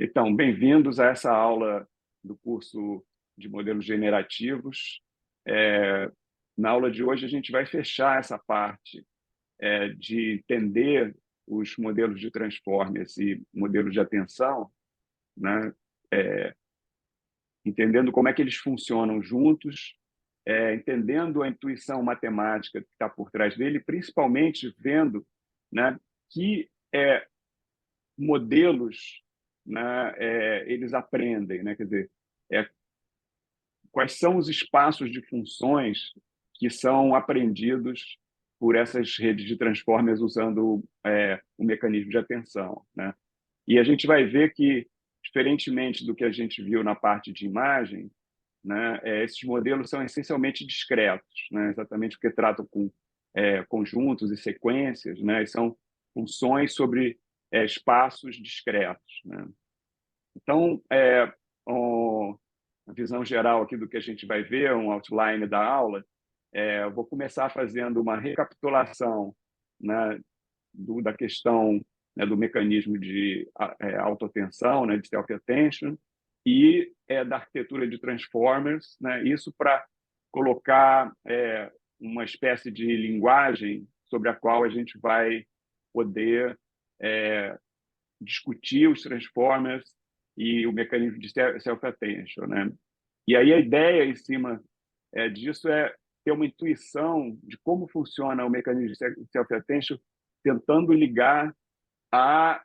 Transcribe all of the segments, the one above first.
Então, bem-vindos a essa aula do curso de modelos generativos. Na aula de hoje, a gente vai fechar essa parte de entender os modelos de transformers e modelos de atenção, né? Entendendo como é que eles funcionam juntos, entendendo a intuição matemática que está por trás dele, principalmente vendo, né, que modelos, né, eles aprendem, né? Quer dizer, é, quais são os espaços de funções que são aprendidos por essas redes de transformers usando o mecanismo de atenção, né? E a gente vai ver que, diferentemente do que a gente viu na parte de imagem, né, esses modelos são essencialmente discretos, né, exatamente porque tratam com conjuntos e sequências, né, e são funções sobre espaços discretos, né? Então, a visão geral aqui do que a gente vai ver, um outline da aula, eu vou começar fazendo uma recapitulação, né, da questão, né, do mecanismo de autotensão, né, de self-attention, e da arquitetura de transformers, né, isso para colocar uma espécie de linguagem sobre a qual a gente vai poder discutir os transformers e o mecanismo de self-attention, né? E aí a ideia em cima disso é ter uma intuição de como funciona o mecanismo de self-attention, tentando ligar a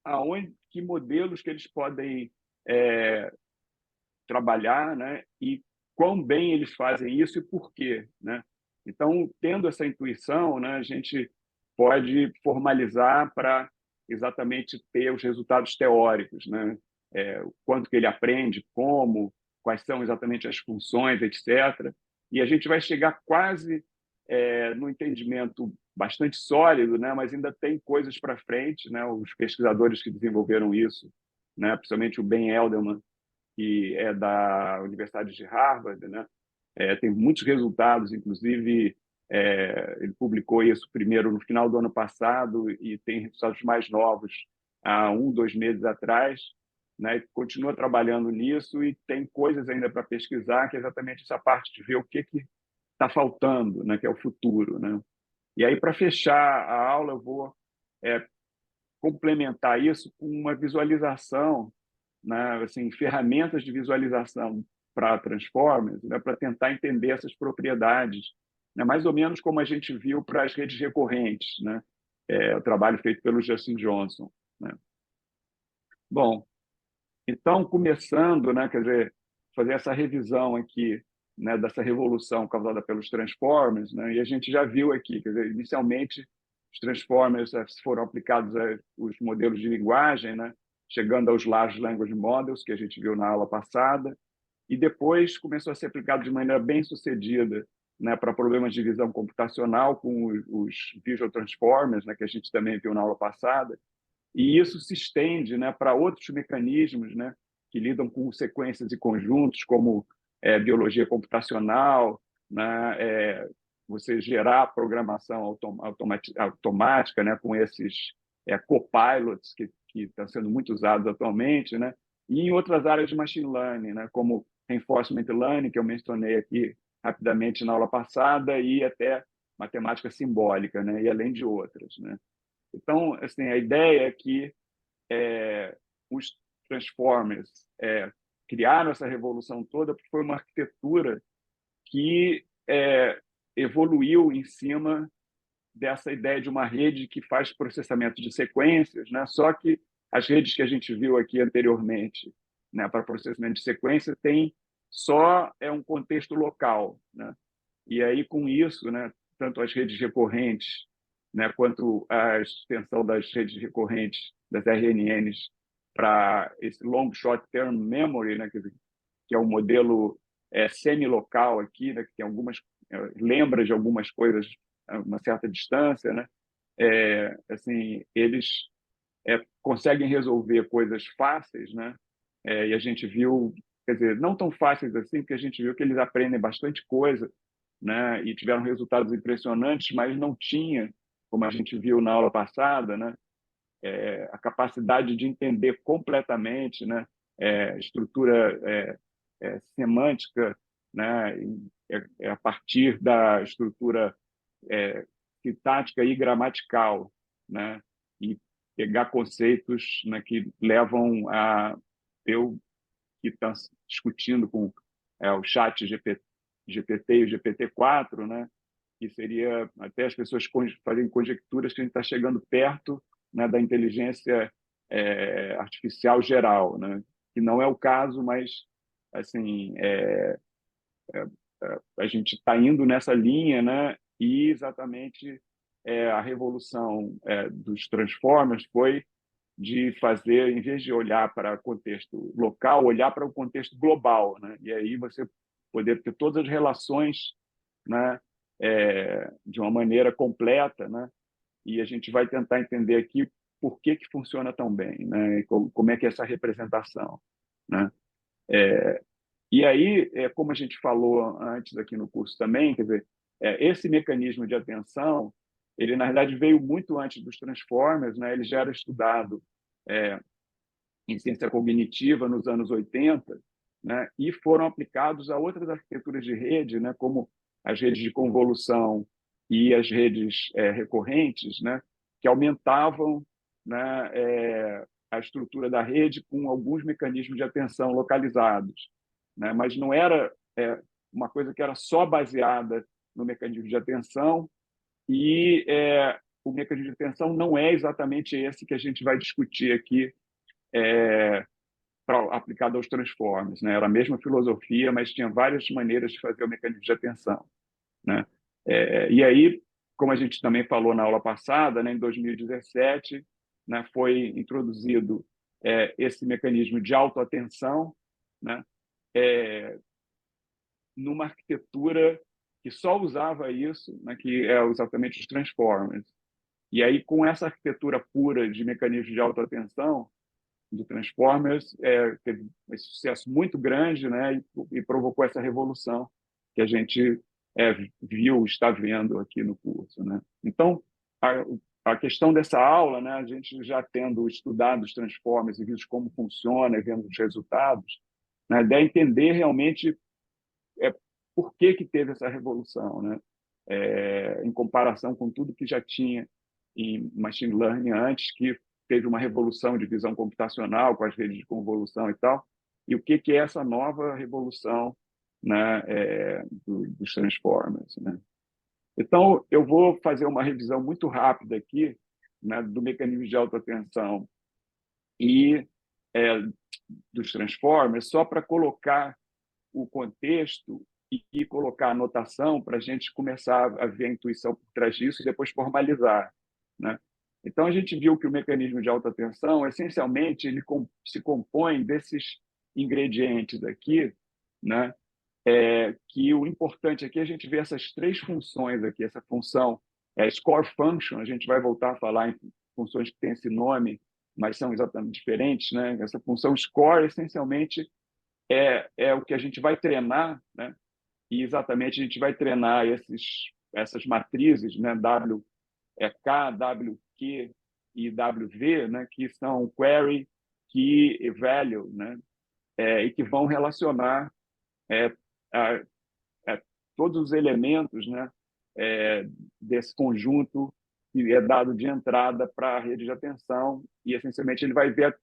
aonde que modelos que eles podem trabalhar, né? E quão bem eles fazem isso e por quê, né? Então, tendo essa intuição, né, a gente pode formalizar para exatamente ter os resultados teóricos, né? O quanto que ele aprende, como, quais são exatamente as funções, etc. E a gente vai chegar quase no entendimento bastante sólido, né? Mas ainda tem coisas para frente, né? Os pesquisadores que desenvolveram isso, né? Principalmente o Ben Edelman, que é da Universidade de Harvard, né? Tem muitos resultados, inclusive ele publicou isso primeiro no final do ano passado e tem resultados mais novos há 2 meses atrás, né? E continua trabalhando nisso e tem coisas ainda para pesquisar, que é exatamente essa parte de ver o que está faltando, né? Que é o futuro, né? E aí, para fechar a aula, eu vou é, complementar isso com uma visualização, né, assim, ferramentas de visualização para Transformers, né, para tentar entender essas propriedades, né, mais ou menos como a gente viu para as redes recorrentes, né, o trabalho feito pelo Justin Johnson, né. Bom, então, começando, né, quer dizer, fazer essa revisão aqui, né, dessa revolução causada pelos Transformers, né, e a gente já viu aqui, quer dizer, inicialmente os Transformers foram aplicados aos modelos de linguagem, né, chegando aos Large Language Models, que a gente viu na aula passada, e depois começou a ser aplicado de maneira bem sucedida, né, para problemas de visão computacional com os Visual Transformers, né, que a gente também viu na aula passada, e isso se estende, né, para outros mecanismos, né, que lidam com sequências e conjuntos, como biologia computacional, né, você gerar programação automática, né, com esses copilots que estão sendo muito usados atualmente, né, e em outras áreas de machine learning, né, como reinforcement learning, que eu mencionei aqui rapidamente na aula passada, e até matemática simbólica, né, e além de outras, né. Então, assim, a ideia é que os Transformers criaram essa revolução toda porque foi uma arquitetura que evoluiu em cima dessa ideia de uma rede que faz processamento de sequências, né? Só que as redes que a gente viu aqui anteriormente, né, para processamento de sequência, tem só um contexto local, né? E aí, com isso, né, tanto as redes recorrentes, né, quanto a extensão das redes recorrentes, das RNNs, para esse long short term memory, né, que é um modelo semi-local aqui, né, que tem lembra de algumas coisas a uma certa distância, né? Assim, eles conseguem resolver coisas fáceis, né? E a gente viu, quer dizer, não tão fáceis assim, porque a gente viu que eles aprendem bastante coisa, né? E tiveram resultados impressionantes, mas não tinha, como a gente viu na aula passada, né, a capacidade de entender completamente, né, estrutura semântica, né, a partir da estrutura sintática e gramatical, né, e pegar conceitos, né, que levam a eu que está discutindo com o chat GPT e o GPT-4, né, que seria até as pessoas fazerem conjecturas que a gente está chegando perto, né, da inteligência artificial geral, né, que não é o caso, mas assim a gente está indo nessa linha, né, e exatamente a revolução dos Transformers foi de fazer, em vez de olhar para o contexto local, olhar para o contexto global, né? E aí você poder ter todas as relações, né, de uma maneira completa, né? E a gente vai tentar entender aqui por que funciona tão bem, né? E como é que é essa representação, né? E aí, como a gente falou antes aqui no curso também, quer dizer, esse mecanismo de atenção, ele na verdade veio muito antes dos Transformers, né? Ele já era estudado em ciência cognitiva nos anos 80, né? E foram aplicados a outras arquiteturas de rede, né? Como as redes de convolução e as redes recorrentes, né? Que aumentavam, né, a estrutura da rede com alguns mecanismos de atenção localizados, né? Mas não era uma coisa que era só baseada no mecanismo de atenção e o mecanismo de atenção não é exatamente esse que a gente vai discutir aqui aplicado aos transformers, né? Era a mesma filosofia, mas tinha várias maneiras de fazer o mecanismo de atenção, né? E aí, como a gente também falou na aula passada, né, em 2017, né, foi introduzido esse mecanismo de autoatenção, né, numa arquitetura que só usava isso, né, que é exatamente os transformers. E aí, com essa arquitetura pura de mecanismo de autoatenção, do Transformers teve um sucesso muito grande, né, e provocou essa revolução que a gente viu, está vendo aqui no curso, né? Então, a questão dessa aula, né, a gente já tendo estudado os Transformers e visto como funciona, e vendo os resultados, né, a ideia é entender realmente por que teve essa revolução, né? Em comparação com tudo que já tinha em machine learning antes, que teve uma revolução de visão computacional com as redes de convolução e tal, e o que é essa nova revolução, né, dos transformers, né? Então, eu vou fazer uma revisão muito rápida aqui, né, do mecanismo de autoatenção e dos transformers, só para colocar o contexto e colocar a anotação para a gente começar a ver a intuição por trás disso e depois formalizar, né? Então, a gente viu que o mecanismo de autoatenção, essencialmente, ele se compõe desses ingredientes aqui, né? Que o importante aqui é a gente ver essas três funções aqui, essa função score function, a gente vai voltar a falar em funções que têm esse nome, mas são exatamente diferentes, né? Essa função score, essencialmente, é o que a gente vai treinar, né? E exatamente a gente vai treinar essas matrizes, né? K, WQ e WV, né? Que são query, key e value, né? E que vão relacionar a, todos os elementos, né? Desse conjunto que é dado de entrada para a rede de atenção e, essencialmente, ele vai ver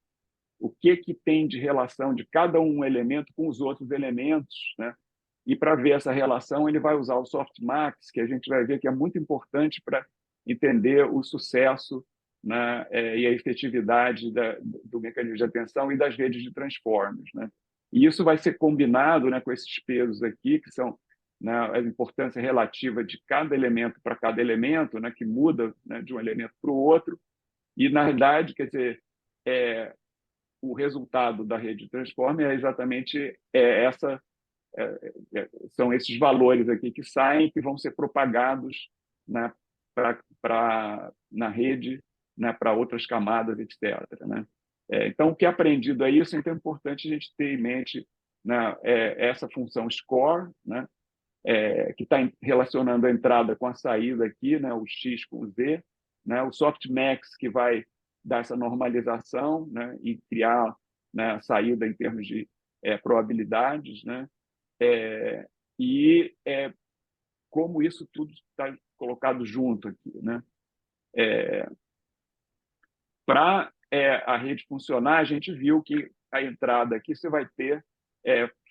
o que tem de relação de cada um elemento com os outros elementos, né? E para ver essa relação, ele vai usar o softmax, que a gente vai ver que é muito importante para entender o sucesso, né, e a efetividade do mecanismo de atenção e das redes de transformers, né? E isso vai ser combinado, né, com esses pesos aqui, que são, né, a importância relativa de cada elemento para cada elemento, né, que muda, né, de um elemento para o outro. E, na verdade, quer dizer, o resultado da rede de transformer é exatamente são esses valores aqui que saem, que vão ser propagados, né, na rede, né, para outras camadas, etc., né? Então, o que é aprendido é isso, então é importante a gente ter em mente, né, essa função score, né, que está relacionando a entrada com a saída aqui, né, o X com o Z, né, o softmax, que vai dar essa normalização, né, e criar, né, a saída em termos de probabilidades, né, e como isso tudo está colocado junto aqui, né? Para a rede funcionar, a gente viu que a entrada aqui você vai ter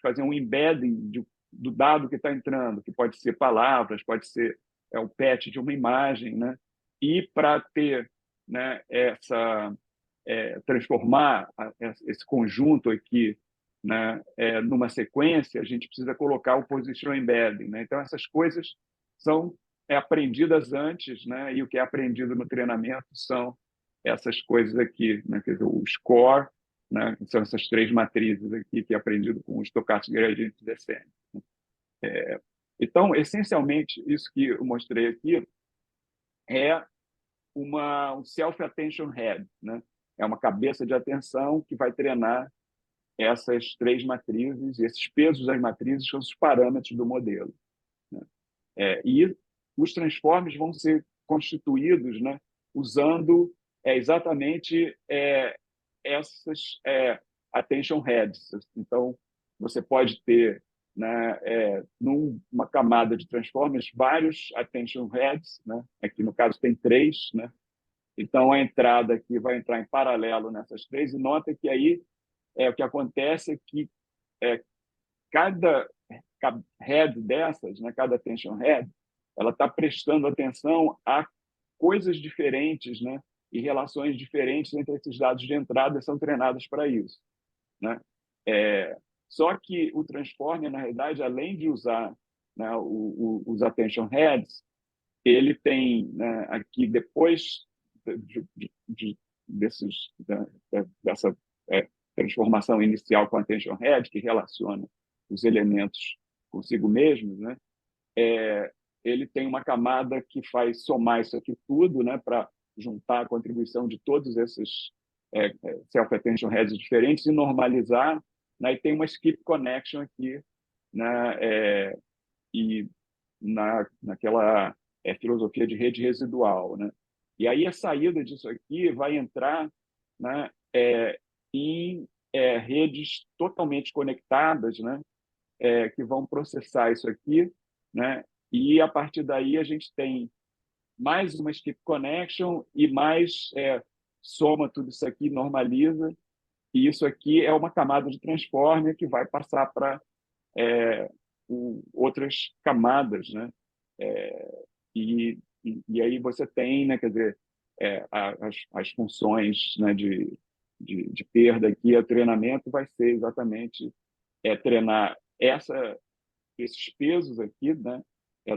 fazer um embedding do dado que está entrando, que pode ser palavras, pode ser o patch de uma imagem, né? E para ter, né, transformar esse conjunto aqui, né, numa sequência, a gente precisa colocar o position embedding, né? Então essas coisas são aprendidas antes, né? E o que é aprendido no treinamento são essas coisas aqui, né? Quer dizer, o score, né? São essas três matrizes aqui que é aprendido com o Stochastic Gradient Descent. Então, essencialmente, isso que eu mostrei aqui é um self-attention head, né? É uma cabeça de atenção que vai treinar essas três matrizes, e esses pesos das matrizes são os parâmetros do modelo, né? E os transformes vão ser constituídos, né, usando exatamente essas attention heads. Então, você pode ter, né, numa camada de transformers vários attention heads, né? Aqui no caso tem três, né? Então a entrada aqui vai entrar em paralelo nessas três, e nota que aí o que acontece é que cada head dessas, né, cada attention head, ela está prestando atenção a coisas diferentes, né, e relações diferentes entre esses dados de entrada, são treinadas para isso, né? Só que o transformer, na realidade, além de usar, né, os attention heads, ele tem, né, aqui, depois dessa transformação inicial com attention head, que relaciona os elementos consigo mesmos, né, ele tem uma camada que faz somar isso aqui tudo, né, para juntar a contribuição de todos esses self-attention heads diferentes e normalizar, né, e tem uma skip connection aqui, né, e naquela filosofia de rede residual, né? E aí a saída disso aqui vai entrar, né, em redes totalmente conectadas, né, que vão processar isso aqui, né? E a partir daí a gente tem mais uma skip connection e mais soma tudo isso aqui, normaliza, e isso aqui é uma camada de transformer que vai passar para outras camadas, né? E aí você tem, né, quer dizer, as funções, né, de perda aqui, o treinamento vai ser exatamente treinar esses pesos aqui, né,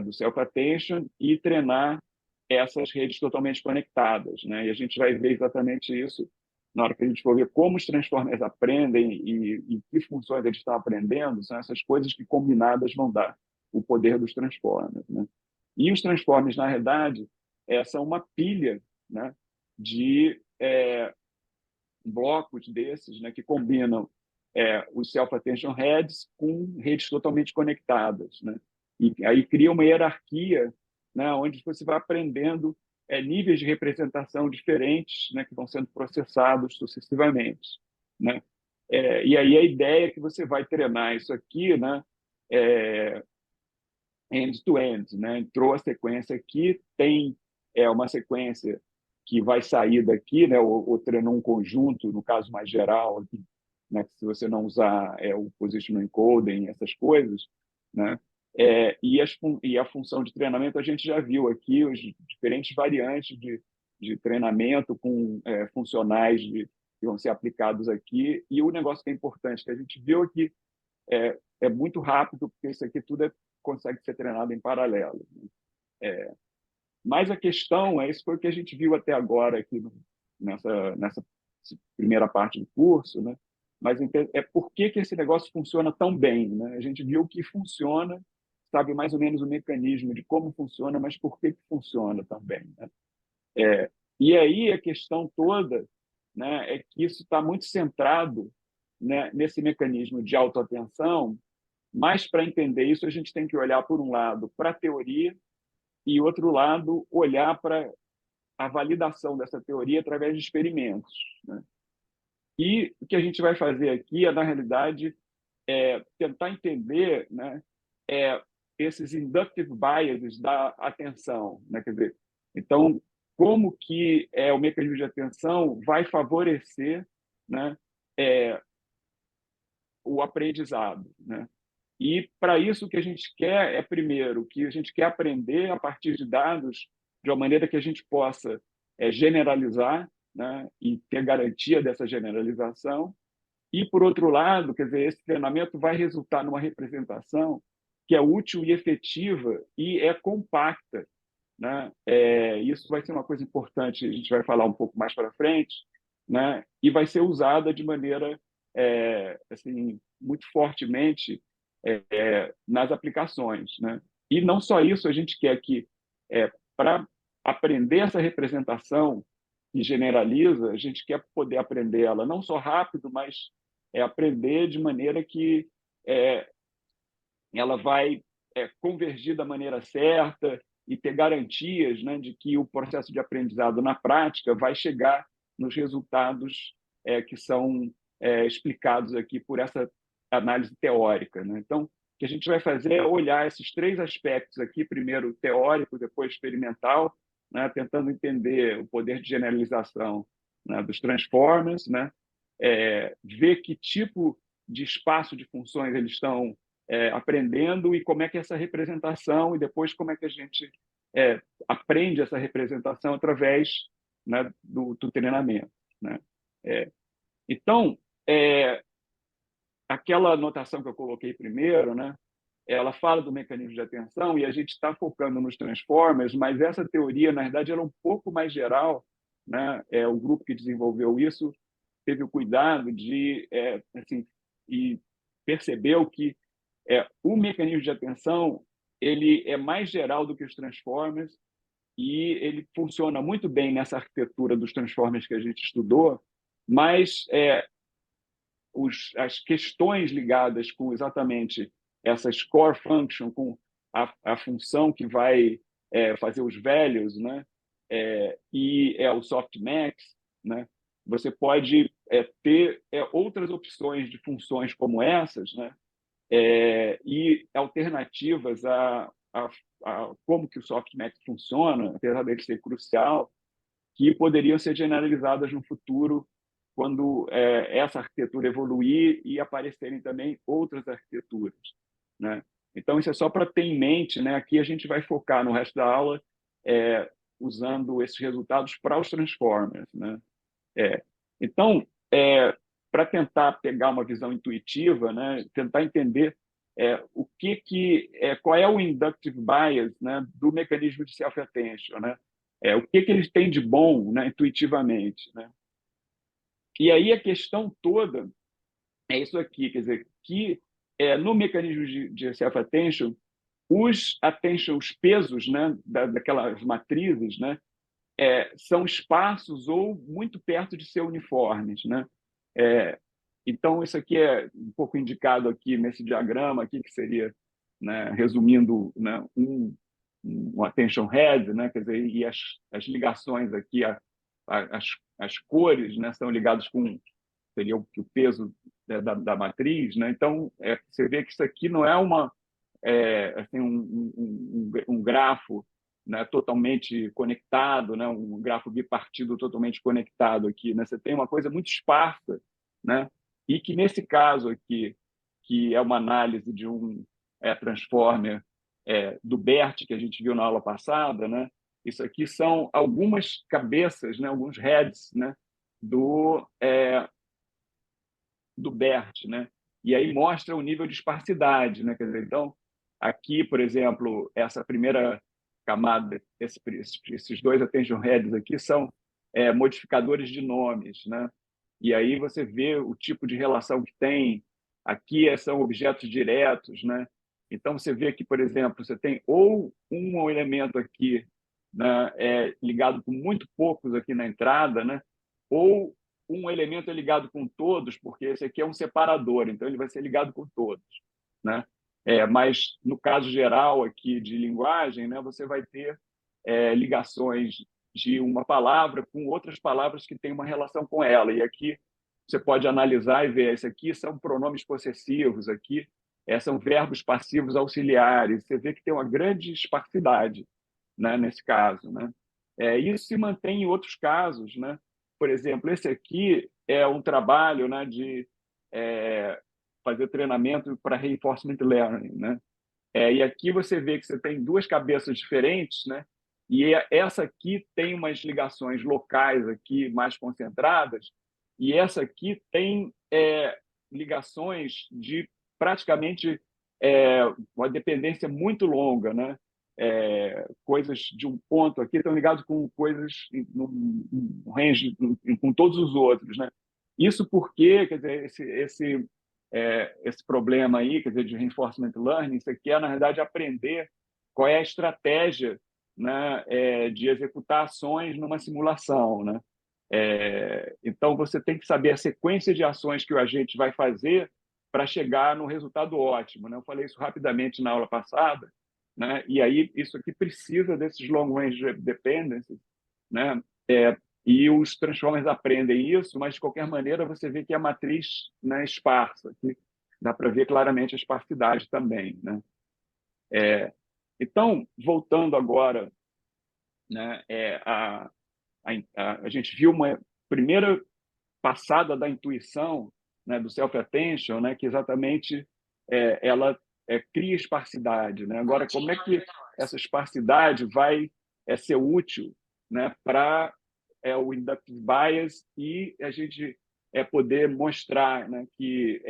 do self-attention, e treinar essas redes totalmente conectadas, né? E a gente vai ver exatamente isso na hora que a gente for ver como os transformers aprendem e que funções eles estão aprendendo. São essas coisas que combinadas vão dar o poder dos transformers, né? E os transformers, na realidade, são uma pilha, né, de blocos desses, né, que combinam os self-attention heads com redes totalmente conectadas, né? E aí cria uma hierarquia, né, onde você vai aprendendo níveis de representação diferentes, né, que vão sendo processados sucessivamente, né? E aí a ideia é que você vai treinar isso aqui, né, end-to-end, né? Entrou a sequência aqui, tem uma sequência que vai sair daqui, né? Ou treinou um conjunto, no caso mais geral, aqui, né? Se você não usar o positional encoding, essas coisas, né? E a função de treinamento, a gente já viu aqui as diferentes variantes de treinamento com funcionais que vão ser aplicados aqui. E o negócio que é importante, que a gente viu aqui, é muito rápido, porque isso aqui tudo consegue ser treinado em paralelo, né? Mas a questão isso foi o que a gente viu até agora aqui nessa primeira parte do curso, né? Mas por que esse negócio funciona tão bem, né? A gente viu que funciona, sabe mais ou menos o mecanismo de como funciona, mas por que funciona tão bem, né? E aí a questão toda, né, é que isso está muito centrado, né, nesse mecanismo de autoatenção. Mas, para entender isso, a gente tem que olhar, por um lado, para a teoria, e, outro lado, olhar para a validação dessa teoria através de experimentos, né? E o que a gente vai fazer aqui é, na realidade, tentar entender, né, esses inductive biases da atenção, né? Quer dizer, então, como que o mecanismo de atenção vai favorecer, né, o aprendizado, né? E, para isso, o que a gente quer é, primeiro, que a gente quer aprender a partir de dados de uma maneira que a gente possa generalizar, né, e ter garantia dessa generalização. E, por outro lado, quer dizer, esse treinamento vai resultar numa representação que é útil e efetiva e é compacta, né? Isso vai ser uma coisa importante, a gente vai falar um pouco mais para frente, né? E vai ser usada de maneira assim, muito fortemente nas aplicações, né? E não só isso, a gente quer que, para aprender essa representação que generaliza, a gente quer poder aprender ela não só rápido, mas aprender de maneira que ela vai convergir da maneira certa e ter garantias, né, de que o processo de aprendizado na prática vai chegar nos resultados que são explicados aqui por essa análise teórica, né? Então, o que a gente vai fazer é olhar esses três aspectos aqui, primeiro teórico, depois experimental, né, tentando entender o poder de generalização, né, dos transformers, né, ver que tipo de espaço de funções eles estão aprendendo e como é que essa representação, e depois como é que a gente aprende essa representação através, né, do treinamento, né? Então, aquela anotação que eu coloquei primeiro, né, ela fala do mecanismo de atenção e a gente está focando nos transformers, mas essa teoria, na verdade, era um pouco mais geral, né? O grupo que desenvolveu isso teve o cuidado de, assim, e percebeu que o mecanismo de atenção ele é mais geral do que os transformers e ele funciona muito bem nessa arquitetura dos transformers que a gente estudou, mas as questões ligadas com exatamente essas core function, com a função que vai fazer os values, né? E o softmax, né? Você pode ter outras opções de funções como essas, né? E alternativas a como que o softmax funciona, apesar dele ser crucial, que poderiam ser generalizadas no futuro quando essa arquitetura evoluir e aparecerem também outras arquiteturas, né? Então, isso é só para ter em mente, né? Aqui a gente vai focar no resto da aula usando esses resultados para os transformers, né? Então, para tentar pegar uma visão intuitiva, né? Tentar entender qual é o inductive bias, né, do mecanismo de self-attention, né? O que eles têm de bom, né, intuitivamente, né? E aí a questão toda é isso aqui, quer dizer, que no mecanismo de self-attention, os pesos, né, daquelas matrizes, né, são esparsos ou muito perto de ser uniformes, né? Então, isso aqui é um pouco indicado aqui nesse diagrama, aqui, que seria, né, resumindo, né, um attention head, né, quer dizer, e as ligações aqui, as cores, né, são ligadas com seria o peso da matriz, né? Então, você vê que isso aqui não é assim, um grafo, né, totalmente conectado, né, um grafo bipartido totalmente conectado aqui, né? Você tem uma coisa muito esparsa, né? E que, nesse caso aqui, que é uma análise de um transformer do BERT, que a gente viu na aula passada, né? Isso aqui são algumas cabeças, né, alguns heads, né, do BERT, né? E aí mostra o nível de esparsidade, né? Quer dizer, então, aqui, por exemplo, essa primeira camada, esses dois attention heads aqui são modificadores de nomes, né? E aí você vê o tipo de relação que tem. Aqui são objetos diretos, né? Então você vê que, por exemplo, você tem ou um elemento aqui, né, ligado com muito poucos aqui na entrada, né? Ou um elemento é ligado com todos, porque esse aqui é um separador, então ele vai ser ligado com todos, né? Mas no caso geral aqui de linguagem, né, você vai ter ligações de uma palavra com outras palavras que têm uma relação com ela. E aqui você pode analisar e ver, esse aqui são pronomes possessivos, aqui são verbos passivos auxiliares. Você vê que tem uma grande esparsidade, né, nesse caso, né? Isso se mantém em outros casos, né? Por exemplo, esse aqui é um trabalho, né, de fazer treinamento para reinforcement learning, né? E aqui você vê que você tem duas cabeças diferentes, né? E essa aqui tem umas ligações locais aqui mais concentradas, e essa aqui tem ligações de praticamente uma dependência muito longa, né? Coisas de um ponto aqui estão ligadas com coisas no range com todos os outros, né? Isso porque, quer dizer, esse problema aí, quer dizer, de reinforcement learning, você quer, na verdade, aprender qual é a estratégia, né, de executar ações numa simulação, né? Então, você tem que saber a sequência de ações que o agente vai fazer para chegar no resultado ótimo, né? Eu falei isso rapidamente na aula passada, né? E aí isso aqui precisa desses long range dependencies, né? E os transformers aprendem isso, mas de qualquer maneira você vê que a matriz, né, esparsa, aqui dá para ver claramente a esparsidade também, né? Então, voltando agora, né, a gente viu uma primeira passada da intuição, né, do self-attention, né, que exatamente ela cria esparsidade, né? Agora, como é que essa esparsidade vai ser útil, né, para o inductive bias e a gente poder mostrar, né, que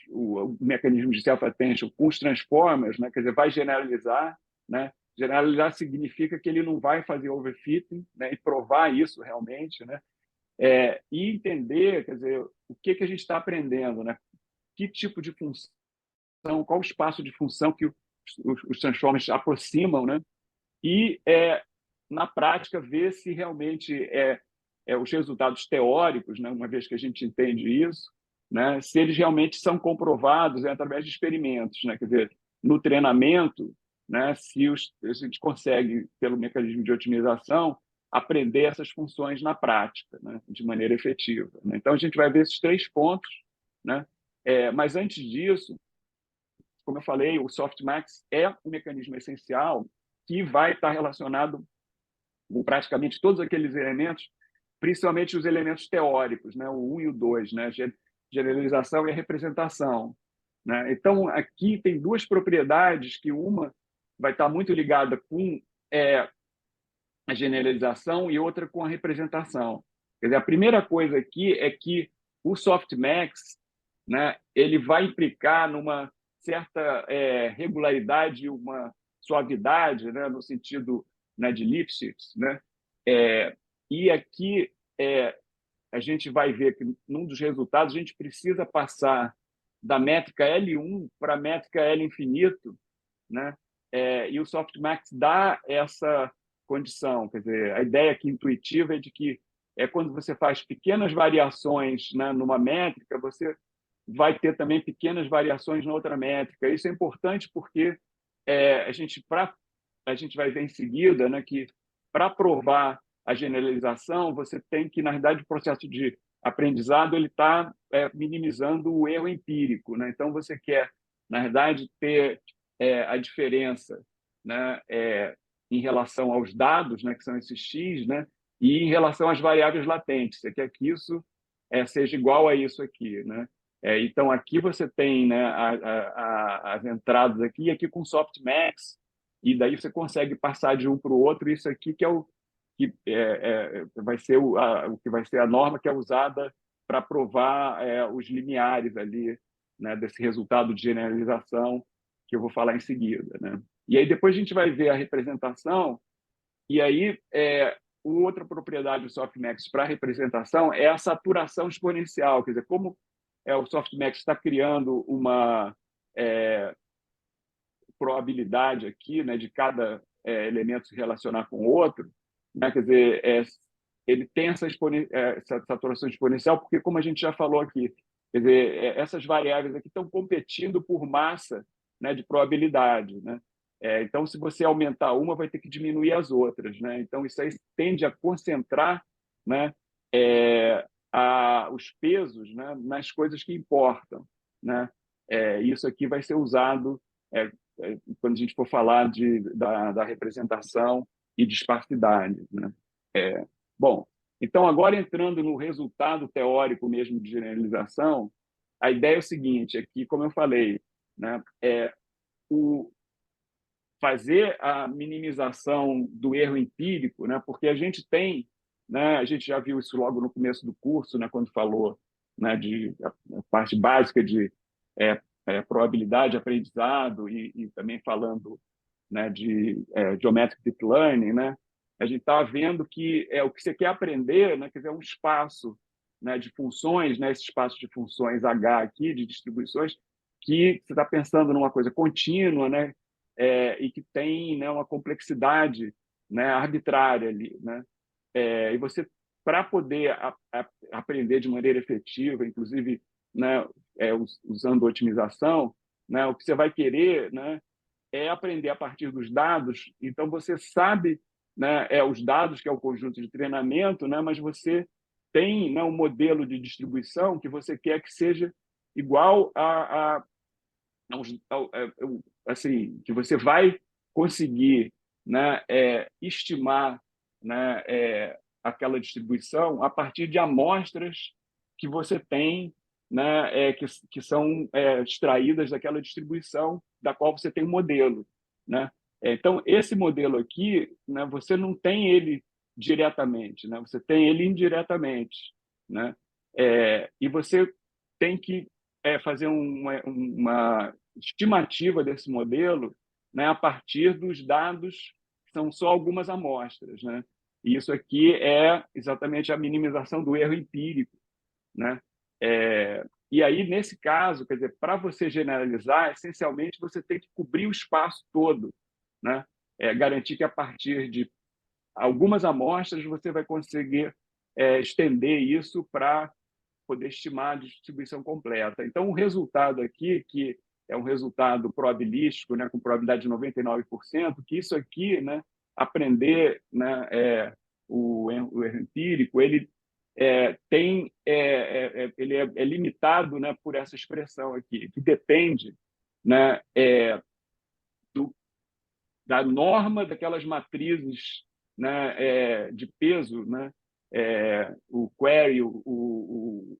o mecanismo de self-attention com os transformers, né, quer dizer, vai generalizar, né? Generalizar significa que ele não vai fazer overfitting, né, e provar isso realmente, né? E entender, quer dizer, o que a gente está aprendendo, né? Que tipo de função, qual o espaço de função que os transformers aproximam, né? E, na prática, ver se realmente os resultados teóricos, né? Uma vez que a gente entende isso, né? Se eles realmente são comprovados através de experimentos, né? Quer dizer, no treinamento, né? Se a gente consegue, pelo mecanismo de otimização, aprender essas funções na prática, né, de maneira efetiva, né? Então, a gente vai ver esses 3 pontos, né? Mas, antes disso, como eu falei, o softmax é um mecanismo essencial que vai estar relacionado com praticamente todos aqueles elementos, principalmente os elementos teóricos, né? O 1 e o 2, né? Generalização e a representação, né? Então, aqui tem 2 propriedades que uma vai estar muito ligada com a generalização e outra com a representação. Quer dizer, a primeira coisa aqui é que o softmax, né, ele vai implicar numa certa regularidade, uma suavidade, né, no sentido, né, de Lipschitz, né? E aqui a gente vai ver que, num dos resultados, a gente precisa passar da métrica L1 para a métrica L infinito, né? E o softmax dá essa condição. Quer dizer, a ideia aqui intuitiva é de que quando você faz pequenas variações, né, numa métrica, você vai ter também pequenas variações na outra métrica. Isso é importante porque a gente vai ver em seguida, né, que para provar a generalização, você tem que, na verdade, o processo de aprendizado ele está minimizando o erro empírico, né? Então, você quer, na verdade, ter a diferença, né, em relação aos dados, né, que são esses x, né, e em relação às variáveis latentes. Você quer que isso seja igual a isso aqui, né? Então, aqui você tem, né, as entradas aqui, e aqui com softmax, e daí você consegue passar de um para o outro. Isso aqui que é o que vai ser o que vai ser a norma que é usada para provar os lineares ali, né, desse resultado de generalização que eu vou falar em seguida, né? E aí depois a gente vai ver a representação, e aí outra propriedade do softmax para representação é a saturação exponencial, quer dizer, como o softmax está criando uma probabilidade aqui, né, de cada elemento se relacionar com o outro, né? Quer dizer, ele tem essa saturação exponencial porque, como a gente já falou aqui, quer dizer, essas variáveis aqui estão competindo por massa, né, de probabilidade, né? Então, se você aumentar uma, vai ter que diminuir as outras, né? Então, isso aí tende a concentrar, né, os pesos, né, nas coisas que importam, né? Isso aqui vai ser usado quando a gente for falar da representação e de esparsidade, né? Bom, então, agora entrando no resultado teórico mesmo de generalização, a ideia é o seguinte, é que, como eu falei, né, o fazer a minimização do erro empírico, né, porque a gente tem, né, a gente já viu isso logo no começo do curso, né, quando falou, né, de a parte básica de probabilidade de aprendizado e também falando, né, de geometric deep learning, né, a gente está vendo que o que você quer aprender, né, quer dizer, é um espaço, né, de funções, né, esse espaço de funções H aqui, de distribuições, que você está pensando numa coisa contínua, né, e que tem, né, uma complexidade, né, arbitrária ali, né? E você, para poder aprender de maneira efetiva, inclusive, né, usando otimização, né, o que você vai querer, né, é aprender a partir dos dados. Então, você sabe, né, os dados, que é o conjunto de treinamento, né, mas você tem, né, um modelo de distribuição que você quer que seja igual assim, que você vai conseguir, né, estimar, né, aquela distribuição a partir de amostras que você tem, né, que são extraídas daquela distribuição da qual você tem um modelo, né? Então, esse modelo aqui, né, você não tem ele diretamente, né? Você tem ele indiretamente, né? E você tem que fazer uma estimativa desse modelo, né, a partir dos dados que são só algumas amostras, né? E isso aqui é exatamente a minimização do erro empírico, né? E aí, nesse caso, quer dizer, para você generalizar, essencialmente você tem que cobrir o espaço todo, né? Garantir que a partir de algumas amostras você vai conseguir estender isso para poder estimar a distribuição completa. Então, o resultado aqui, que é um resultado probabilístico, né, com probabilidade de 99%, que isso aqui, né, aprender, né, o erro empírico, ele ele é limitado, né, por essa expressão aqui, que depende, né, do, da norma daquelas matrizes, né, de peso, né, o query, o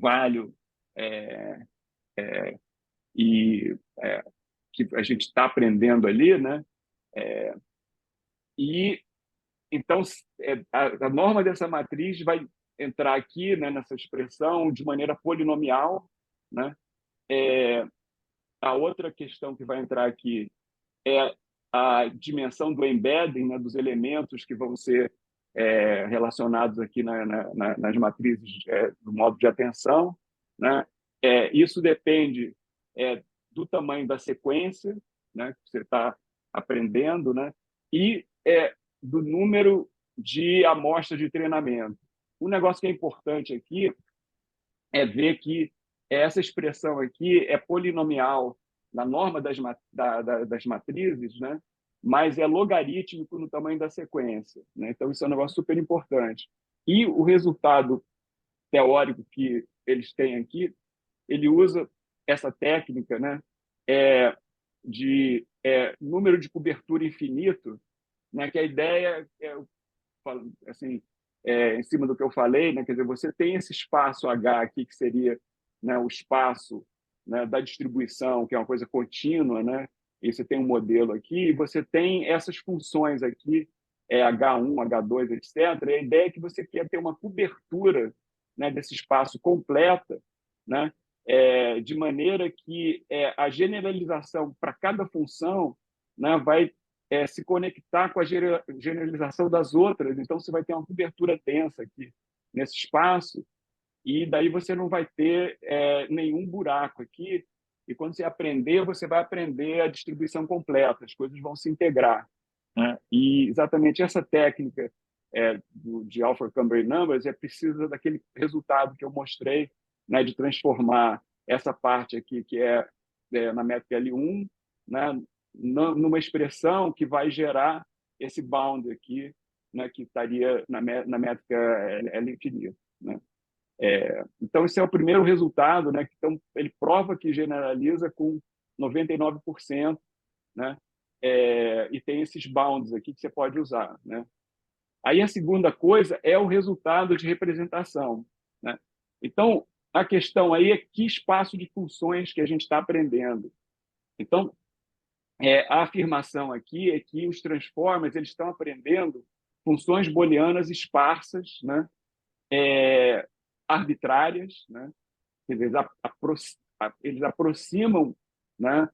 value, é, e que a gente está aprendendo ali, né? E então a norma dessa matriz vai entrar aqui, né, nessa expressão de maneira polinomial, né? A outra questão que vai entrar aqui é a dimensão do embedding, né, dos elementos que vão ser relacionados aqui nas matrizes do modo de atenção, né? Isso depende do tamanho da sequência, né, que você está aprendendo, né, e do número de amostras de treinamento. Um negócio que é importante aqui é ver que essa expressão aqui é polinomial na norma das matrizes, né? Mas é logarítmico no tamanho da sequência, né? Então, isso é um negócio super importante. E o resultado teórico que eles têm aqui, ele usa essa técnica, né? De número de cobertura infinito, né? Que a ideia assim, em cima do que eu falei, né? Quer dizer, você tem esse espaço H aqui, que seria, né, o espaço, né, da distribuição, que é uma coisa contínua, né? E você tem um modelo aqui, e você tem essas funções aqui, H1, H2, etc. E a ideia é que você quer ter uma cobertura, né, desse espaço completa, né? De maneira que a generalização para cada função, né, vai se conectar com a generalização das outras. Então, você vai ter uma cobertura densa aqui nesse espaço, e daí você não vai ter nenhum buraco aqui. E quando você aprender, você vai aprender a distribuição completa, as coisas vão se integrar, né? E exatamente essa técnica de Alpha Cumberland Numbers precisa daquele resultado que eu mostrei, né, de transformar essa parte aqui, que na métrica L1, né, numa expressão que vai gerar esse bound aqui, né, que estaria na métrica L infinito, né? Então, esse é o primeiro resultado, né? Então, ele prova que generaliza com 99%, né? E tem esses bounds aqui que você pode usar, né? Aí a segunda coisa é o resultado de representação, né? Então, a questão aí é que espaço de funções que a gente está aprendendo. Então, a afirmação aqui é que os transformers eles estão aprendendo funções booleanas esparsas, né? Arbitrárias, né? Quer dizer, eles aproximam, né?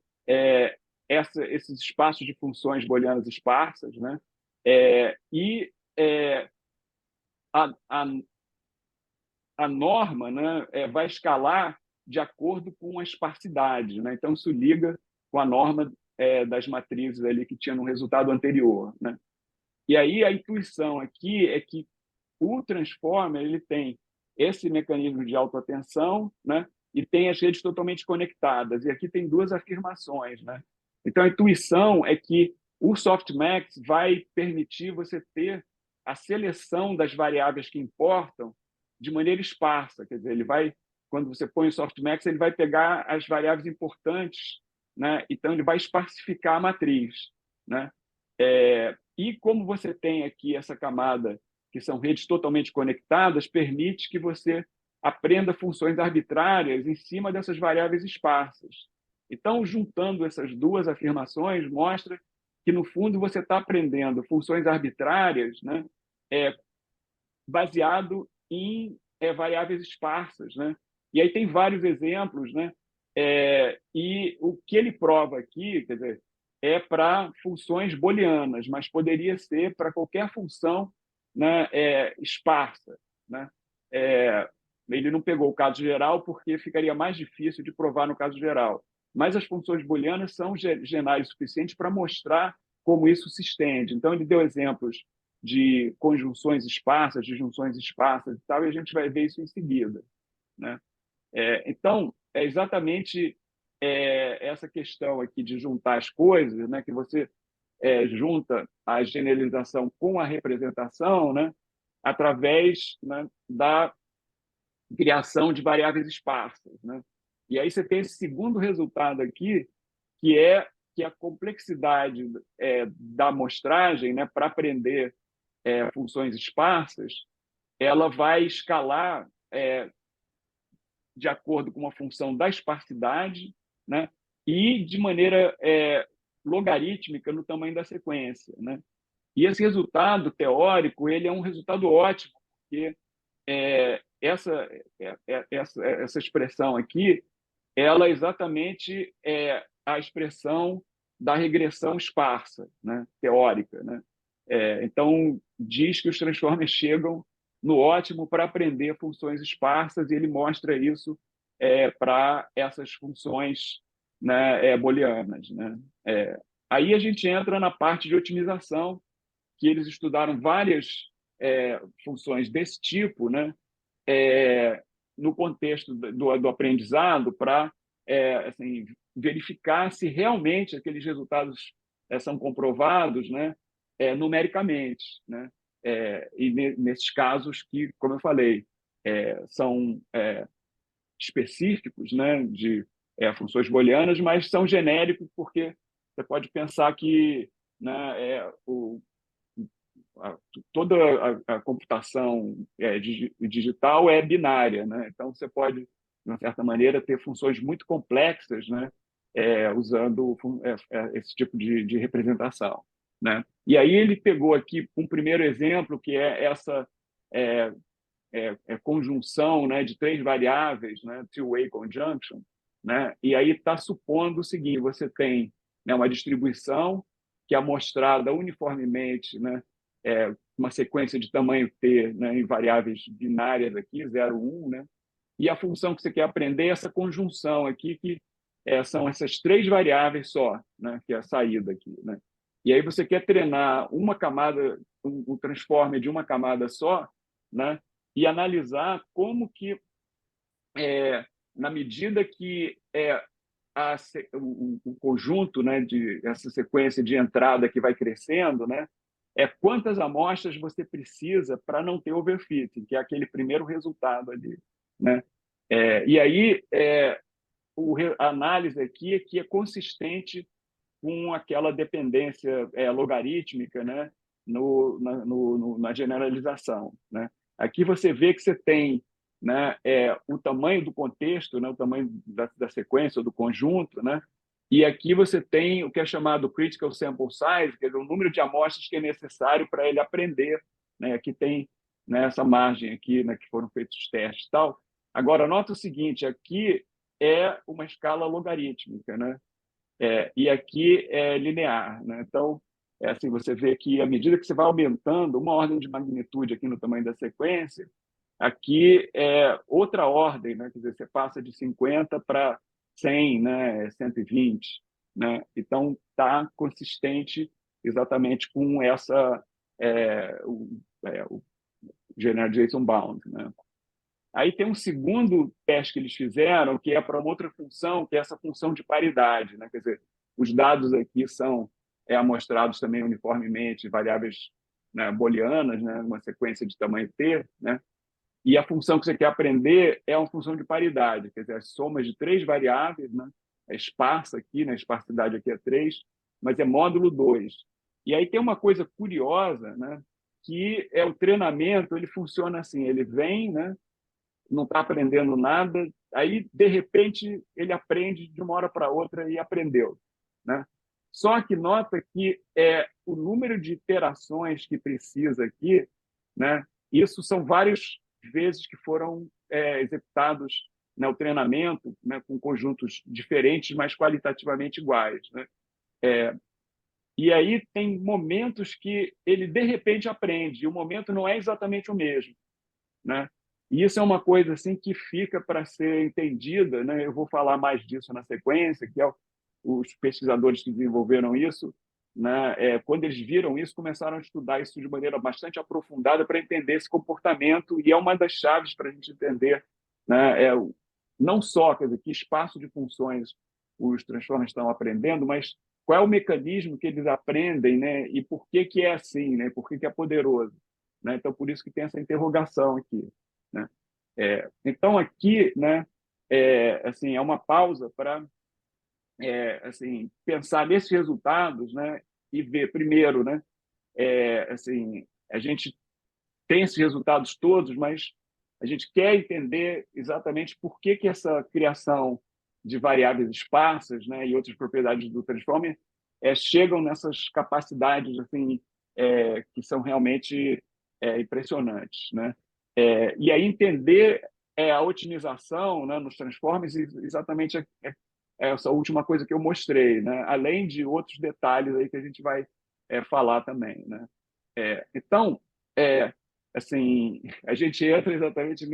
Esses espaços de funções booleanas esparsas, né? E a, a, a norma, né, vai escalar de acordo com a esparsidade, né? Então, isso liga com a norma das matrizes ali que tinha no resultado anterior, né? E aí a intuição aqui é que o transformer ele tem esse mecanismo de autoatenção, né? E tem as redes totalmente conectadas. E aqui tem duas afirmações, né? Então, a intuição é que o softmax vai permitir você ter a seleção das variáveis que importam de maneira esparsa. Quer dizer, ele vai, quando você põe o softmax, ele vai pegar as variáveis importantes, né? Então, ele vai esparsificar a matriz, né? E como você tem aqui essa camada que são redes totalmente conectadas, permite que você aprenda funções arbitrárias em cima dessas variáveis esparsas. Então, juntando essas duas afirmações, mostra que, no fundo, você está aprendendo funções arbitrárias, né, baseado em variáveis esparsas, né? E aí tem vários exemplos, né? E o que ele prova aqui, quer dizer, é para funções booleanas, mas poderia ser para qualquer função, né, esparsa, né? Ele não pegou o caso geral porque ficaria mais difícil de provar no caso geral. Mas as funções booleanas são genais suficientes para mostrar como isso se estende. Então, ele deu exemplos de conjunções esparsas, de junções esparsas e tal, e a gente vai ver isso em seguida, né? Então, é exatamente essa questão aqui de juntar as coisas, né? Que você junta a generalização com a representação, né? Através, né, da criação de variáveis esparsas, né? E aí você tem esse segundo resultado aqui, que é que a complexidade da amostragem, né, para aprender funções esparsas, ela vai escalar de acordo com uma função da esparsidade, né? E de maneira logarítmica no tamanho da sequência, né? E esse resultado teórico ele é um resultado ótimo, porque essa expressão aqui, ela exatamente é a expressão da regressão esparsa, né? Teórica, né? Então, diz que os transformers chegam no ótimo para aprender funções esparsas e ele mostra isso para essas funções, né, booleanas, né? Aí a gente entra na parte de otimização, que eles estudaram várias funções desse tipo, né, no contexto do aprendizado para assim, verificar se realmente aqueles resultados são comprovados, né, numericamente, né? E nesses casos que, como eu falei, são específicos, né, de funções booleanas, mas são genéricos porque você pode pensar que, né, toda a computação digital é binária, né? Então você pode, de uma certa maneira, ter funções muito complexas, né? Usando esse tipo de representação, né? E aí ele pegou aqui um primeiro exemplo que é essa é, conjunção, né, de três variáveis, né, two-way conjunction, né? E aí está supondo o seguinte: você tem, né, uma distribuição que é amostrada uniformemente, né, uma sequência de tamanho t, né, em variáveis binárias aqui, 0, 1, né? E a função que você quer aprender é essa conjunção aqui, que são essas três variáveis só, né, que é a saída aqui, né? E aí você quer treinar uma camada, um transformer de uma camada só, né? E analisar como que, na medida que o conjunto, né, essa sequência de entrada que vai crescendo, né, é quantas amostras você precisa para não ter overfitting, que é aquele primeiro resultado ali, né? E aí a análise aqui é que é consistente com aquela dependência logarítmica, né, na generalização, né? Aqui você vê que você tem, né, o tamanho do contexto, né, o tamanho da sequência, do conjunto, né? E aqui você tem o que é chamado critical sample size, que é o número de amostras que é necessário para ele aprender, né? Aqui tem, né, essa margem aqui, né, que foram feitos os testes e tal. Agora, nota o seguinte, aqui é uma escala logarítmica, né? E aqui é linear, né? Então, assim, você vê que à medida que você vai aumentando uma ordem de magnitude aqui no tamanho da sequência, aqui é outra ordem, né? Quer dizer, você passa de 50 para 100, né? 120, né? Então, está consistente exatamente com essa o generalization bound, né? Aí tem um segundo teste que eles fizeram, que é para uma outra função, que é essa função de paridade, né? Quer dizer, os dados aqui são amostrados também uniformemente, variáveis, né, booleanas, né, uma sequência de tamanho t, né? E a função que você quer aprender é uma função de paridade, quer dizer, as somas de três variáveis, né? É esparsa aqui, né? A esparsidade aqui é 3, mas é módulo 2. E aí tem uma coisa curiosa, né? Que é o treinamento, ele funciona assim, ele vem, né? Não está aprendendo nada, aí, de repente, ele aprende de uma hora para outra e aprendeu, né? Só que nota que o número de iterações que precisa aqui, né? Isso são várias vezes que foram executados, né, o treinamento, né, com conjuntos diferentes, mas qualitativamente iguais, né? E aí tem momentos que ele, de repente, aprende, e o momento não é exatamente o mesmo, né? E isso é uma coisa assim que fica para ser entendida, né? Eu vou falar mais disso na sequência, que é os pesquisadores que desenvolveram isso, né? Quando eles viram isso, começaram a estudar isso de maneira bastante aprofundada para entender esse comportamento, e é uma das chaves para a gente entender, né? Não só, quer dizer, que espaço de funções os transformers estão aprendendo, mas qual é o mecanismo que eles aprendem, né? E por que que é assim, né? Por que que é poderoso, né? Então, por isso que tem essa interrogação aqui, né? Então, aqui, né, assim, é uma pausa para assim, pensar nesses resultados, né, e ver, primeiro, né, assim, a gente tem esses resultados todos, mas a gente quer entender exatamente por que que essa criação de variáveis esparsas, né, e outras propriedades do transformer chegam nessas capacidades assim que são realmente impressionantes, né? E aí entender a otimização, né, nos transformers exatamente essa última coisa que eu mostrei, né? Além de outros detalhes aí que a gente vai falar também, né? Então, é, assim, a gente entra exatamente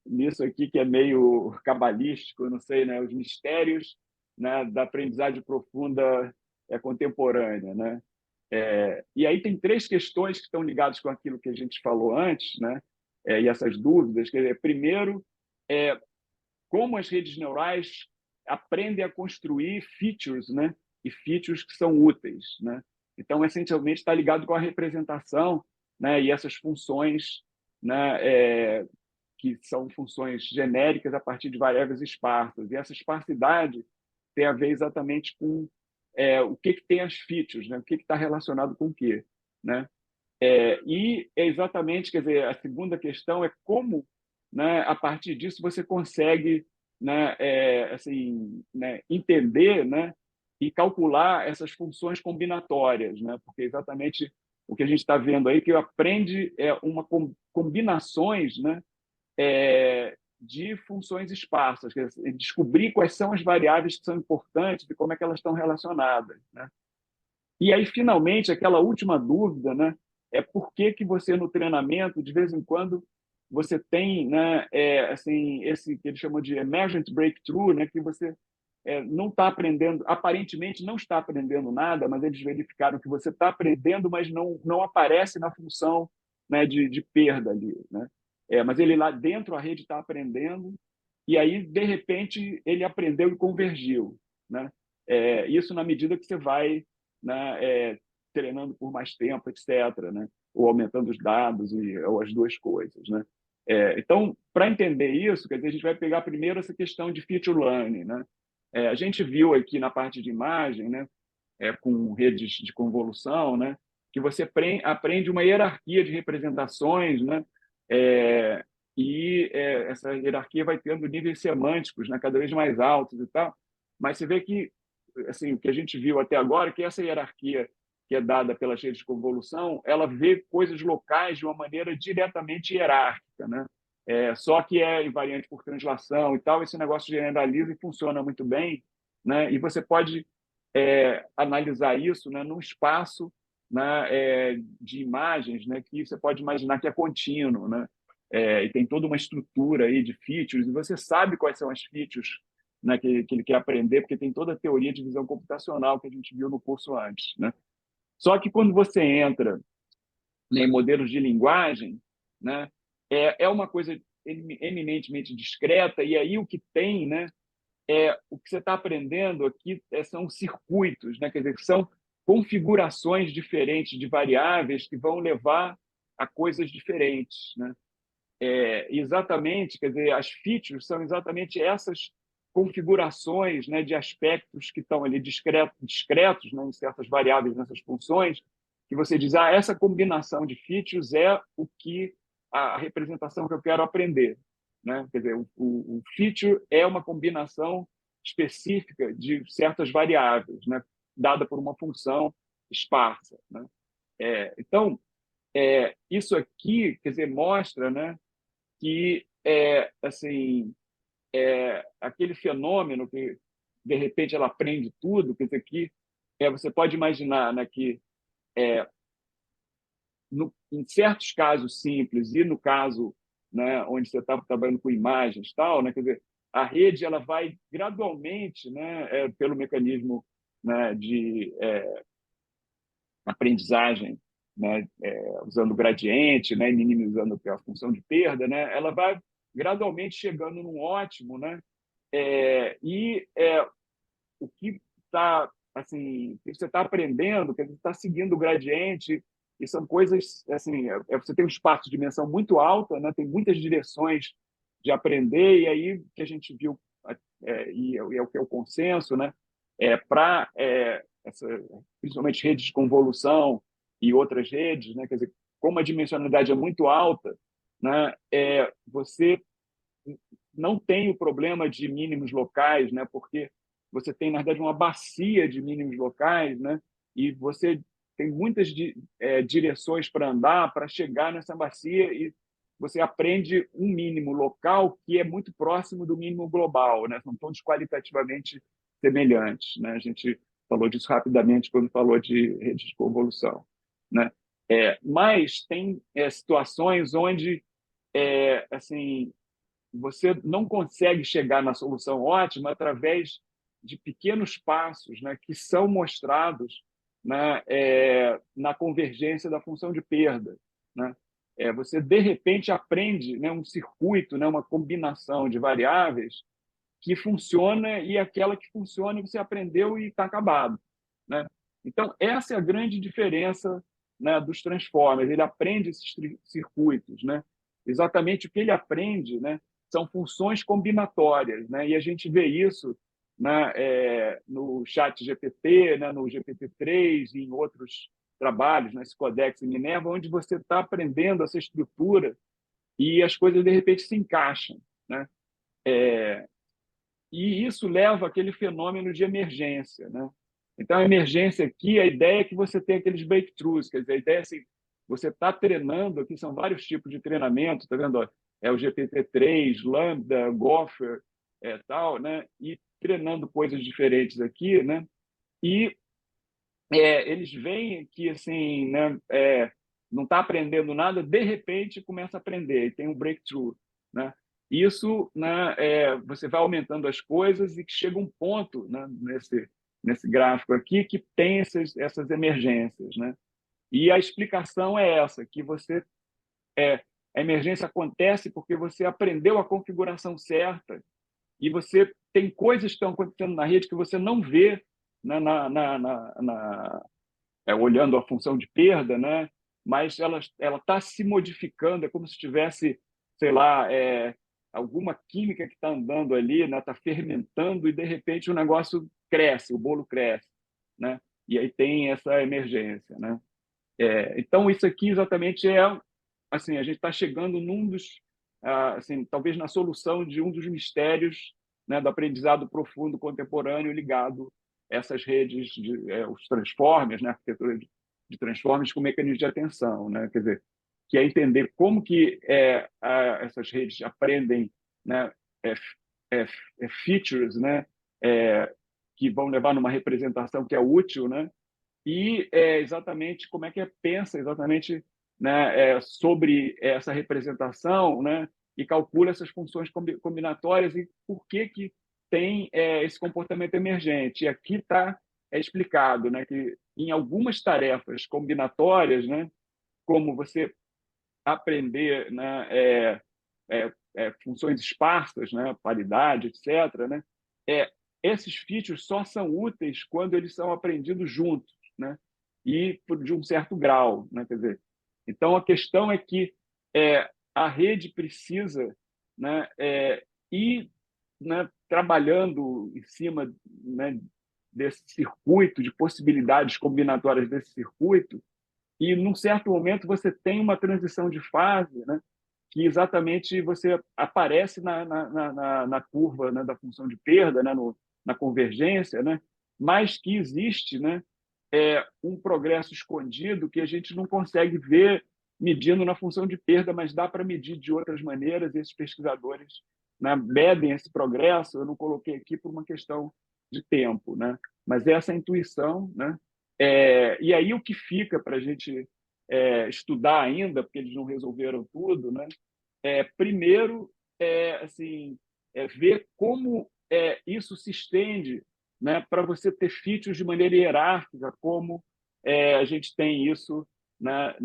nisso aqui que é meio cabalístico, eu não sei, né? Os mistérios, né, da aprendizagem profunda contemporânea, né? E aí tem três questões que estão ligadas com aquilo que a gente falou antes, né? E essas dúvidas. Quer dizer, primeiro, é, como as redes neurais aprendem a construir features, né? E features que são úteis, né? Então, essencialmente, está ligado com a representação, né? E essas funções, né? Que são funções genéricas a partir de variáveis esparsas. E essa esparsidade tem a ver exatamente com o que tem as features, né? O que está relacionado com o quê, né? E é exatamente, quer dizer, a segunda questão é como, né, a partir disso você consegue, né, assim, né, entender, né, e calcular essas funções combinatórias, né, porque exatamente o que a gente está vendo aí que aprende uma combinações, né, de funções esparsas, quer dizer, descobrir quais são as variáveis que são importantes e como é que elas estão relacionadas, né? E aí, finalmente, aquela última dúvida, né, é por que que você, no treinamento, de vez em quando, você tem, né, assim, esse que eles chamam de emergent breakthrough, né, que você não está aprendendo, aparentemente não está aprendendo nada, mas eles verificaram que você está aprendendo, mas não aparece na função, né, de perda ali, né? Mas ele lá dentro, a rede está aprendendo, e aí, de repente, ele aprendeu e convergiu, né? Isso na medida que você vai, né, treinando por mais tempo, etc., né? Ou aumentando os dados, ou as duas coisas, né? Então, para entender isso, quer dizer, a gente vai pegar primeiro essa questão de feature learning, né? A gente viu aqui na parte de imagem, né, com redes de convolução, né, que você aprende uma hierarquia de representações, né, essa hierarquia vai tendo níveis semânticos, né, cada vez mais altos e tal, mas você vê que assim, o que a gente viu até agora, que essa hierarquia que é dada pelas redes de convolução, ela vê coisas locais de uma maneira diretamente hierárquica, né? Só que é invariante por translação e tal, esse negócio generaliza e funciona muito bem, né? E você pode analisar isso, né, num espaço, né, de imagens, né, que você pode imaginar que é contínuo, né? E tem toda uma estrutura aí de features, e você sabe quais são as features, né, que ele quer aprender, porque tem toda a teoria de visão computacional que a gente viu no curso antes, né? Só que quando você entra, né, em modelos de linguagem, né, é uma coisa eminentemente discreta, e aí o que tem, né, o que você está aprendendo aqui são circuitos, né? Quer dizer, são configurações diferentes de variáveis que vão levar a coisas diferentes, né? Exatamente, quer dizer, as features são exatamente essas configurações, né, de aspectos que estão ali discretos, né, em certas variáveis nessas funções, que você diz, essa combinação de features é o que a representação que eu quero aprender, né? Quer dizer, o feature é uma combinação específica de certas variáveis, né, dada por uma função esparsa, né? Então, isso aqui, quer dizer, mostra, né, que assim, aquele fenômeno que de repente ela aprende tudo, quer dizer que você pode imaginar, né, que em certos casos simples e no caso, né, onde você está trabalhando com imagens tal, né, quer dizer, a rede ela vai gradualmente, né, pelo mecanismo, né, de aprendizagem, né, usando gradiente, né, e minimizando a função de perda, né, ela vai gradualmente chegando num ótimo, né, e o que está assim, que você está aprendendo, que você está seguindo o gradiente, e são coisas assim, você tem um espaço de dimensão muito alta, né, tem muitas direções de aprender, e aí que a gente viu e é o que é o consenso, né, para principalmente redes de convolução e outras redes, né, quer dizer, como a dimensionalidade é muito alta, né, você não tem o problema de mínimos locais, né, porque você tem, na verdade, uma bacia de mínimos locais, né, e você tem muitas direções para andar para chegar nessa bacia, e você aprende um mínimo local que é muito próximo do mínimo global, né? São todos qualitativamente semelhantes, né? A gente falou disso rapidamente quando falou de redes de convolução, né? Mas tem situações onde assim, você não consegue chegar na solução ótima através de pequenos passos, né, que são mostrados, né, na convergência da função de perda, né? Você, de repente, aprende, né, um circuito, né, uma combinação de variáveis que funciona, e aquela que funciona você aprendeu e está acabado, né? Então, essa é a grande diferença, né, dos transformers. Ele aprende esses circuitos, né? Exatamente o que ele aprende, né, são funções combinatórias, né? E a gente vê isso, né, no chat GPT, né, no GPT-3 e em outros trabalhos, nesse Codex e Minerva, onde você está aprendendo essa estrutura e as coisas, de repente, se encaixam, né? E isso leva àquele fenômeno de emergência, né? Então, a emergência aqui, a ideia é que você tem aqueles breakthroughs, quer dizer, a ideia é assim, você está treinando, aqui são vários tipos de treinamento, está vendo? É o GPT-3, Lambda, Gopher, tal, né? E treinando coisas diferentes aqui, né? E eles veem que, assim, né, não está aprendendo nada, de repente começa a aprender, e tem um breakthrough, né? Isso, né, você vai aumentando as coisas e que chega um ponto, né, nesse gráfico aqui que tem essas emergências, né? E a explicação é essa, que a emergência acontece porque você aprendeu a configuração certa e você tem coisas que estão acontecendo na rede que você não vê olhando a função de perda, né? Mas ela está se modificando, é como se tivesse, sei lá, alguma química que está andando ali, né? Está fermentando e, de repente, o negócio cresce, o bolo cresce, né? E aí tem essa emergência, né? Então, isso aqui exatamente assim, a gente está chegando num dos, assim, talvez na solução de um dos mistérios, né, do aprendizado profundo contemporâneo ligado a essas redes, os transformers, né, a arquitetura de transformers com mecanismos de atenção, né, quer dizer, que é entender como que essas redes aprendem, né, é, features, né, que vão levar numa representação que é útil, né, e exatamente como é que pensa exatamente, né, sobre essa representação, né, e calcula essas funções combinatórias e por que tem esse comportamento emergente. E aqui está explicado, né, que em algumas tarefas combinatórias, né, como você aprender, né, funções esparsas, né, paridade, etc., né, esses features só são úteis quando eles são aprendidos juntos, né, e de um certo grau, né, quer dizer. Então a questão é que a rede precisa, né, ir, né, trabalhando em cima, né, desse circuito, de possibilidades combinatórias desse circuito, e num certo momento você tem uma transição de fase, né, que exatamente você aparece na curva, né, da função de perda, né, na convergência, né, mas que existe, né, um progresso escondido que a gente não consegue ver medindo na função de perda, mas dá para medir de outras maneiras, e esses pesquisadores, né, medem esse progresso. Eu não coloquei aqui por uma questão de tempo, né, mas essa intuição, né, e aí o que fica para a gente estudar ainda, porque eles não resolveram tudo, né, primeiro, assim, ver como isso se estende, né, para você ter features de maneira hierárquica, como a gente tem isso, né,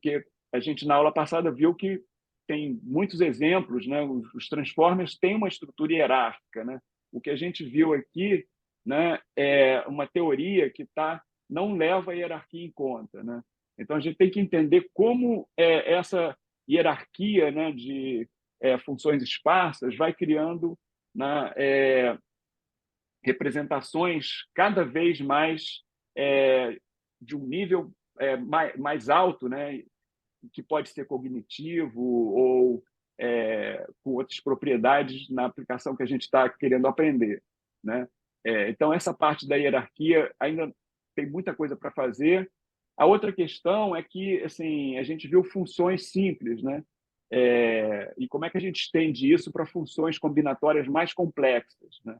que a gente na aula passada viu que tem muitos exemplos, né, os transformers têm uma estrutura hierárquica, né? O que a gente viu aqui, né, é uma teoria que não leva a hierarquia em conta, né? Então, a gente tem que entender como essa hierarquia, né, de funções esparsas vai criando, né, representações cada vez mais de um nível mais alto, né, que pode ser cognitivo ou com outras propriedades na aplicação que a gente está querendo aprender, né? Então, essa parte da hierarquia ainda tem muita coisa para fazer. A outra questão é que, assim, a gente viu funções simples, né? E como é que a gente estende isso para funções combinatórias mais complexas, né?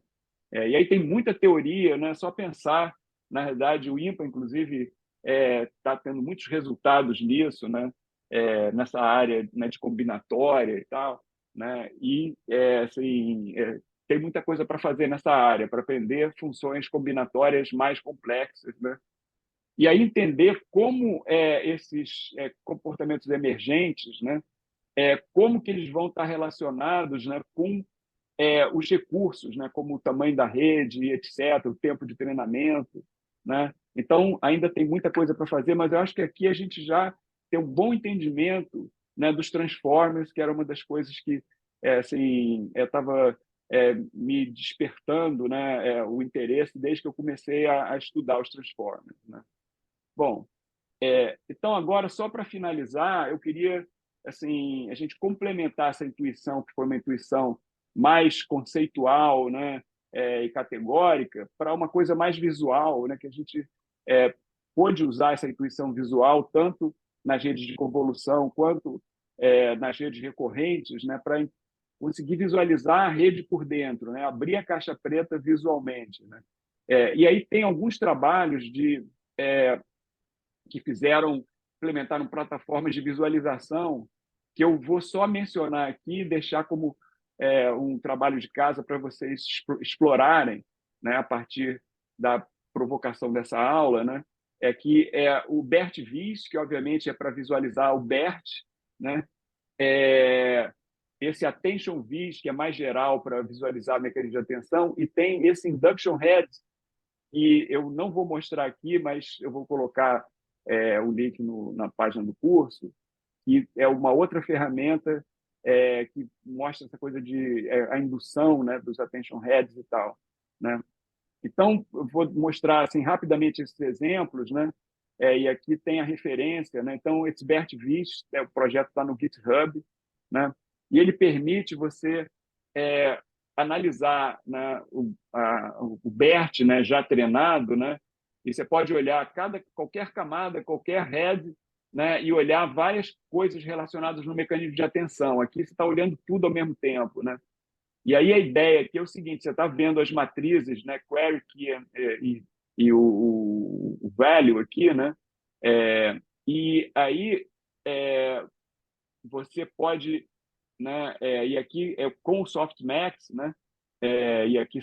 E aí tem muita teoria, né? Só pensar, na verdade, o INPA, inclusive, está tendo muitos resultados nisso, né? Nessa área, né, de combinatória e tal, né? E assim, tem muita coisa para fazer nessa área, para aprender funções combinatórias mais complexas, né? E aí entender como esses comportamentos emergentes, né? Como que eles vão estar relacionados, né, com os recursos, né, como o tamanho da rede, etc., o tempo de treinamento, né? Então, ainda tem muita coisa para fazer, mas eu acho que aqui a gente já tem um bom entendimento, né, dos transformers, que era uma das coisas que assim, estava me despertando, né, o interesse desde que eu comecei a estudar os transformers, né? Bom, então agora, só para finalizar, eu queria assim a gente complementar essa intuição, que foi uma intuição mais conceitual, né, e categórica, para uma coisa mais visual, né, que a gente pôde usar essa intuição visual tanto nas redes de convolução quanto nas redes recorrentes, né, para conseguir visualizar a rede por dentro, né, abrir a caixa preta visualmente, né. E aí tem alguns trabalhos que implementaram plataformas de visualização, que eu vou só mencionar aqui e deixar como um trabalho de casa para vocês explorarem, né, a partir da provocação dessa aula, né, que é o BERT-Vis, que obviamente é para visualizar o BERT, né, esse Attention Vis, que é mais geral para visualizar mecanismo de atenção, e tem esse Induction Heads, que eu não vou mostrar aqui, mas eu vou colocar o link na página do curso, que é uma outra ferramenta que mostra essa coisa de a indução, né, dos Attention Heads e tal, né? Então, eu vou mostrar assim rapidamente esses exemplos, né? E aqui tem a referência, né? Então, esse BERT Vis, o projeto está no GitHub, né? E ele permite você analisar, né, o BERT, né, já treinado, né? E você pode olhar qualquer camada, qualquer head, né, e olhar várias coisas relacionadas no mecanismo de atenção. Aqui você está olhando tudo ao mesmo tempo, né? E aí a ideia aqui é o seguinte: você está vendo as matrizes, né, query key e o value aqui, né? E aí você pode, né? E aqui é com o softmax, né? E aqui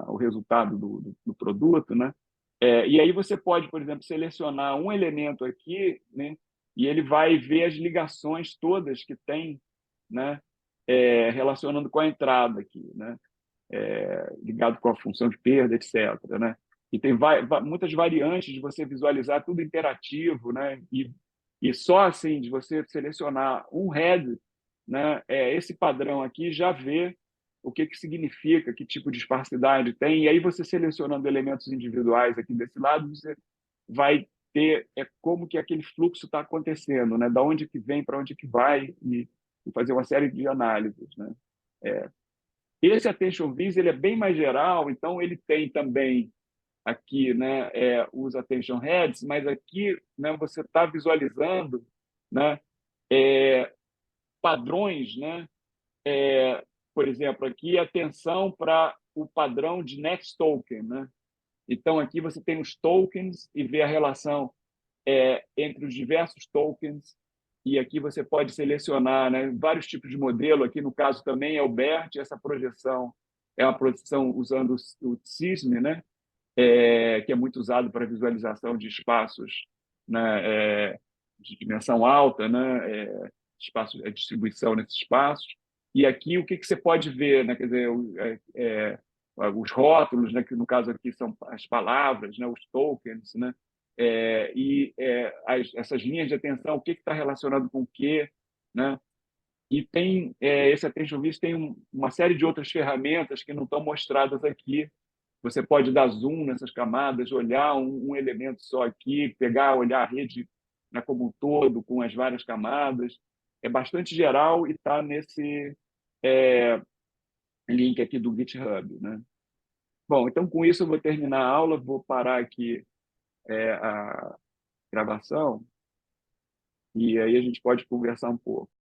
o resultado do produto, né? E aí você pode, por exemplo, selecionar um elemento aqui, né? E ele vai ver as ligações todas que tem, né? Relacionando com a entrada aqui, né? Ligado com a função de perda, etc., né? E tem muitas variantes de você visualizar tudo interativo, né? E só assim, de você selecionar um head, né? Esse padrão aqui já vê o que significa, que tipo de esparsidade tem, e aí você selecionando elementos individuais aqui desse lado, você vai ter como que aquele fluxo está acontecendo, né? Da onde que vem, para onde que vai, e fazer uma série de análises, né? Esse Attention Vis ele é bem mais geral, então ele tem também aqui, né, os Attention Heads, mas aqui, né, você está visualizando, né, padrões, né, por exemplo, aqui atenção para o padrão de Next Token, né? Então aqui você tem os tokens e vê a relação entre os diversos tokens, e aqui você pode selecionar, né, vários tipos de modelo. Aqui, no caso, também é o BERT. Essa projeção é uma projeção usando o CISM, né, que é muito usado para visualização de espaços, né, de dimensão alta, né, a distribuição nesses espaços. E aqui, o que você pode ver? Né, quer dizer, os rótulos, né, que no caso aqui são as palavras, né, os tokens, né, essas linhas de atenção, o que está relacionado com o quê, né? E tem esse Attention Vis tem uma série de outras ferramentas que não estão mostradas aqui. Você pode dar zoom nessas camadas, olhar um elemento só aqui, olhar a rede, né, como um todo, com as várias camadas. É bastante geral e está nesse link aqui do GitHub, né? Bom, então com isso eu vou terminar a aula, vou parar aqui a gravação, e aí a gente pode conversar um pouco.